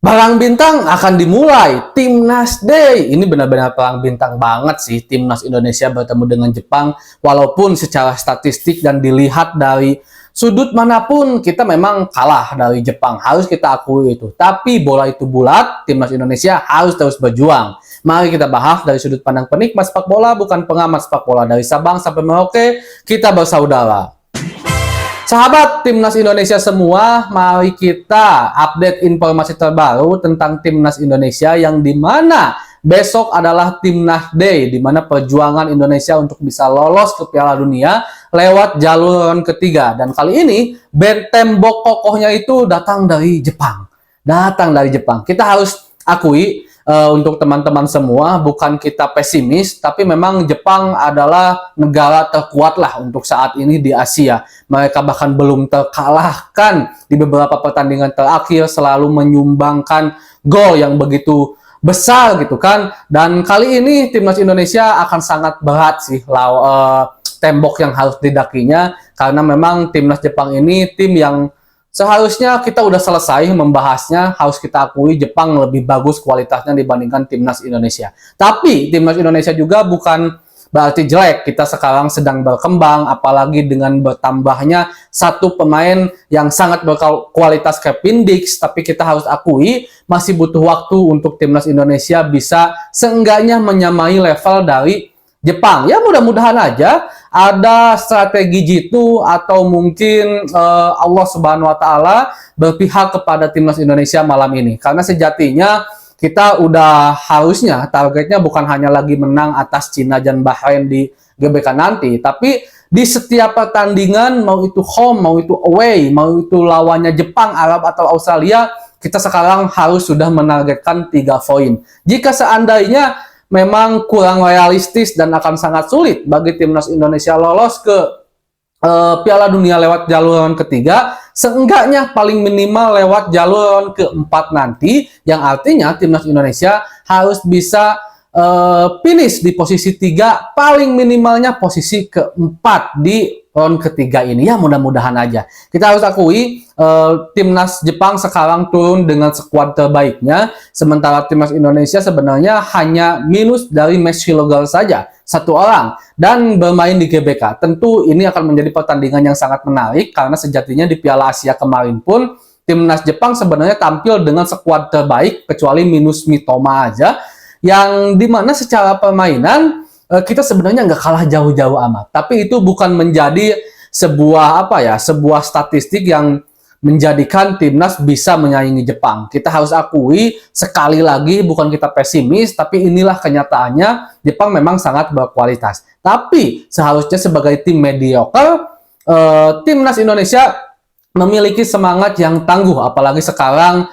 Perang bintang akan dimulai, Timnas Day. Ini benar-benar perang bintang banget sih, Timnas Indonesia bertemu dengan Jepang. Walaupun secara statistik dan dilihat dari sudut manapun, kita memang kalah dari Jepang. Harus kita akui itu. Tapi bola itu bulat, Timnas Indonesia harus terus berjuang. Mari kita bahas dari sudut pandang penikmat sepak bola, bukan pengamat sepak bola. Dari Sabang sampai Merauke, kita bersaudara. Sahabat Timnas Indonesia semua, mari kita update informasi terbaru tentang Timnas Indonesia yang dimana besok adalah Timnas Day, di mana perjuangan Indonesia untuk bisa lolos ke Piala Dunia lewat jalur round ketiga. Dan kali ini tembok kokohnya itu datang dari Jepang. Kita harus akui untuk teman-teman semua, bukan kita pesimis, tapi memang Jepang adalah negara terkuat lah untuk saat ini di Asia. Mereka bahkan belum terkalahkan di beberapa pertandingan terakhir, selalu menyumbangkan gol yang begitu besar gitu kan. Dan kali ini Timnas Indonesia akan sangat berat sih tembok yang harus didakinya, karena memang Timnas Jepang ini tim yang seharusnya kita udah selesai membahasnya. Harus kita akui Jepang lebih bagus kualitasnya dibandingkan Timnas Indonesia. Tapi Timnas Indonesia juga bukan berarti jelek. Kita sekarang sedang berkembang, apalagi dengan bertambahnya satu pemain yang sangat berkualitas Kevin Dix. Tapi kita harus akui masih butuh waktu untuk Timnas Indonesia bisa seenggaknya menyamai level dari Jepang. Ya mudah-mudahan aja ada strategi jitu atau mungkin Allah Subhanahu wa Ta'ala berpihak kepada Timnas Indonesia malam ini. Karena sejatinya kita udah harusnya targetnya bukan hanya lagi menang atas Cina dan Bahrain di GBK nanti, tapi di setiap pertandingan, mau itu home, mau itu away, mau itu lawannya Jepang, Arab atau Australia, kita sekarang harus sudah menargetkan 3 poin. Jika seandainya memang kurang realistis dan akan sangat sulit bagi Timnas Indonesia lolos ke Piala Dunia lewat jalur round ketiga, seenggaknya paling minimal lewat jalur round keempat nanti, yang artinya Timnas Indonesia harus bisa finish di posisi 3, paling minimalnya posisi keempat di round ketiga ini. Ya mudah-mudahan aja. Kita harus akui Timnas Jepang sekarang turun dengan skuad terbaiknya, sementara Timnas Indonesia sebenarnya hanya minus dari Match Logal saja, 1 orang, dan bermain di GBK. Tentu ini akan menjadi pertandingan yang sangat menarik, karena sejatinya di Piala Asia kemarin pun Timnas Jepang sebenarnya tampil dengan skuad terbaik, kecuali minus Mitoma aja, yang dimana secara permainan kita sebenarnya nggak kalah jauh-jauh amat. Tapi itu bukan menjadi sebuah sebuah statistik yang menjadikan Timnas bisa menyaingi Jepang. Kita harus akui sekali lagi, bukan kita pesimis, tapi inilah kenyataannya, Jepang memang sangat berkualitas. Tapi seharusnya sebagai tim mediocre, Timnas Indonesia memiliki semangat yang tangguh, apalagi sekarang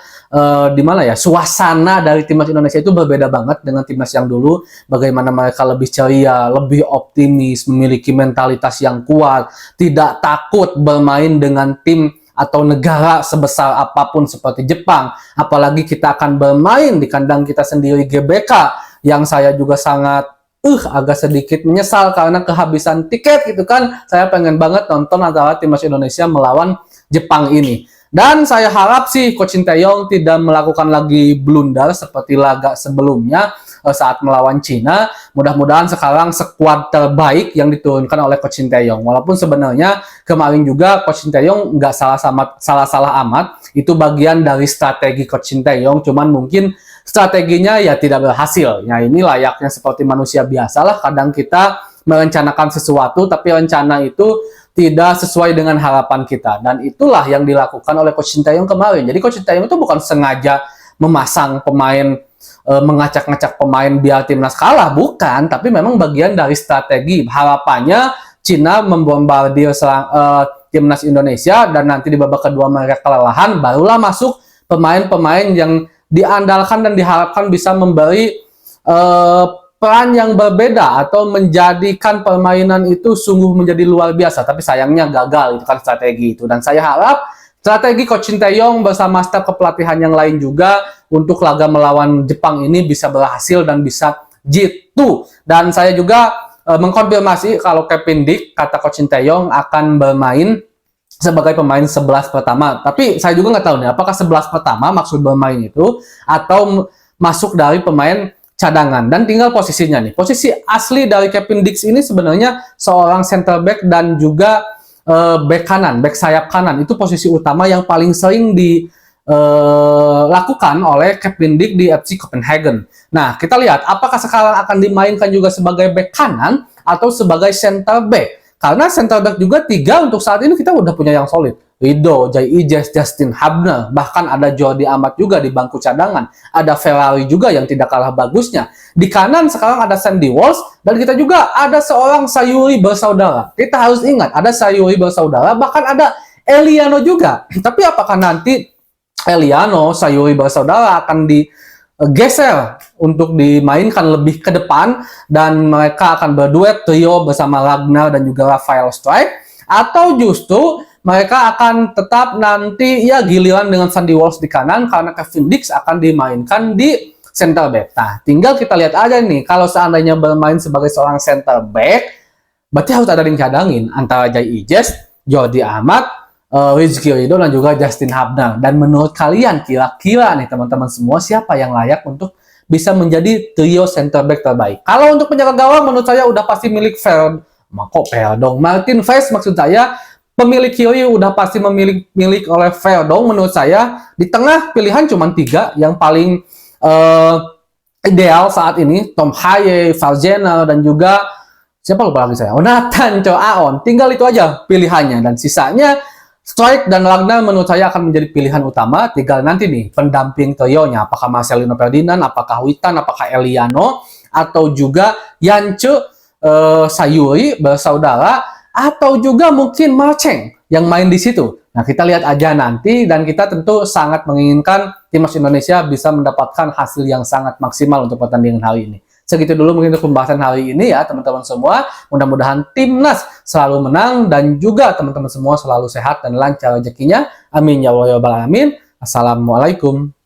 di mana ya, suasana dari Timnas Indonesia itu berbeda banget dengan Timnas yang dulu. Bagaimana mereka lebih ceria, lebih optimis, memiliki mentalitas yang kuat, tidak takut bermain dengan tim atau negara sebesar apapun seperti Jepang. Apalagi kita akan bermain di kandang kita sendiri, GBK, yang saya juga sangat agak sedikit menyesal karena kehabisan tiket gitu kan. Saya pengen banget nonton antara Timnas Indonesia melawan Jepang ini. Dan saya harap sih Coach Sinteyong tidak melakukan lagi blunder seperti laga sebelumnya saat melawan Cina. Mudah-mudahan sekarang skuad terbaik yang diturunkan oleh Coach Sinteyong. Walaupun sebenarnya kemarin juga Coach Sinteyong nggak salah-salah amat. Itu bagian dari strategi Coach Sinteyong. Cuman mungkin strateginya ya tidak berhasil. Ya ini layaknya seperti manusia biasalah. Kadang kita merencanakan sesuatu, tapi rencana itu tidak sesuai dengan harapan kita. Dan itulah yang dilakukan oleh Coach Sinteyong kemarin. Jadi Coach Sinteyong itu bukan sengaja memasang pemain, mengacak-ngacak pemain biar timnas kalah, bukan. Tapi memang bagian dari strategi. Harapannya Cina membombardir timnas Indonesia, dan nanti di babak kedua mereka kelelahan, barulah masuk pemain-pemain yang diandalkan dan diharapkan bisa memberi peran yang berbeda atau menjadikan permainan itu sungguh menjadi luar biasa. Tapi sayangnya gagal, itu kan strategi itu. Dan saya harap strategi Coach Sinteyong bersama staf kepelatihan yang lain juga untuk laga melawan Jepang ini bisa berhasil dan bisa jitu. Dan saya juga mengkonfirmasi kalau Kevin Dix, kata Coach Sinteyong, akan bermain sebagai pemain 11 pertama. Tapi saya juga nggak tahu nih, apakah 11 pertama maksud bermain itu atau masuk dari pemain cadangan. Dan tinggal posisinya nih. Posisi asli dari Kevin Dix ini sebenarnya seorang center back dan juga back kanan, back sayap kanan. Itu posisi utama yang paling sering dilakukan oleh Kevin Dix di FC Copenhagen. Nah, kita lihat apakah sekarang akan dimainkan juga sebagai back kanan atau sebagai center back. Karena center back juga 3 untuk saat ini kita udah punya yang solid. Rido, Jai Ijes, Justin Hubner, bahkan ada Jordi Amat juga di bangku cadangan. Ada Ferrari juga yang tidak kalah bagusnya. Di kanan sekarang ada Sandy Walsh, dan kita juga ada seorang Sayuri bersaudara. Kita harus ingat, ada Sayuri bersaudara, bahkan ada Eliano juga. Tapi apakah nanti Eliano, Sayuri bersaudara akan digeser untuk dimainkan lebih ke depan dan mereka akan berduet trio bersama Ragnar dan juga Rafael Strike, atau justru mereka akan tetap nanti ya giliran dengan Sandy Walsh di kanan karena Kevin Dix akan dimainkan di center back. Nah, tinggal kita lihat aja nih, kalau seandainya bermain sebagai seorang center back, berarti harus ada yang cadangin antara Jai Ijes, Jordi Amat, Rizky Ridho, dan juga Justin Hubner. Dan menurut kalian kira-kira nih teman-teman semua, siapa yang layak untuk bisa menjadi trio center back terbaik? Kalau untuk penjaga gawang menurut saya udah pasti milik Martin Fresh maksud saya. Pemilik kiri udah pasti milik oleh Verdong menurut saya. Di tengah pilihan cuma 3 yang paling ideal saat ini, Tom Haye, Valjener, dan juga siapa lupa lagi saya, Nathan Choaon. Tinggal itu aja pilihannya, dan sisanya Strike dan Ragnar menurut saya akan menjadi pilihan utama. Tinggal nanti nih pendamping trionya, apakah Marcelino Ferdinand, apakah Witan, apakah Eliano, atau juga Yance Sayuri bersaudara, atau juga mungkin Marceng yang main di situ. Nah, kita lihat aja nanti, dan kita tentu sangat menginginkan timnas Indonesia bisa mendapatkan hasil yang sangat maksimal untuk pertandingan hari ini. Segitu dulu mungkin untuk pembahasan hari ini ya teman-teman semua. Mudah-mudahan timnas selalu menang dan juga teman-teman semua selalu sehat dan lancar rezekinya. Amin ya Allah ya Rabbal Alamin. Assalamualaikum.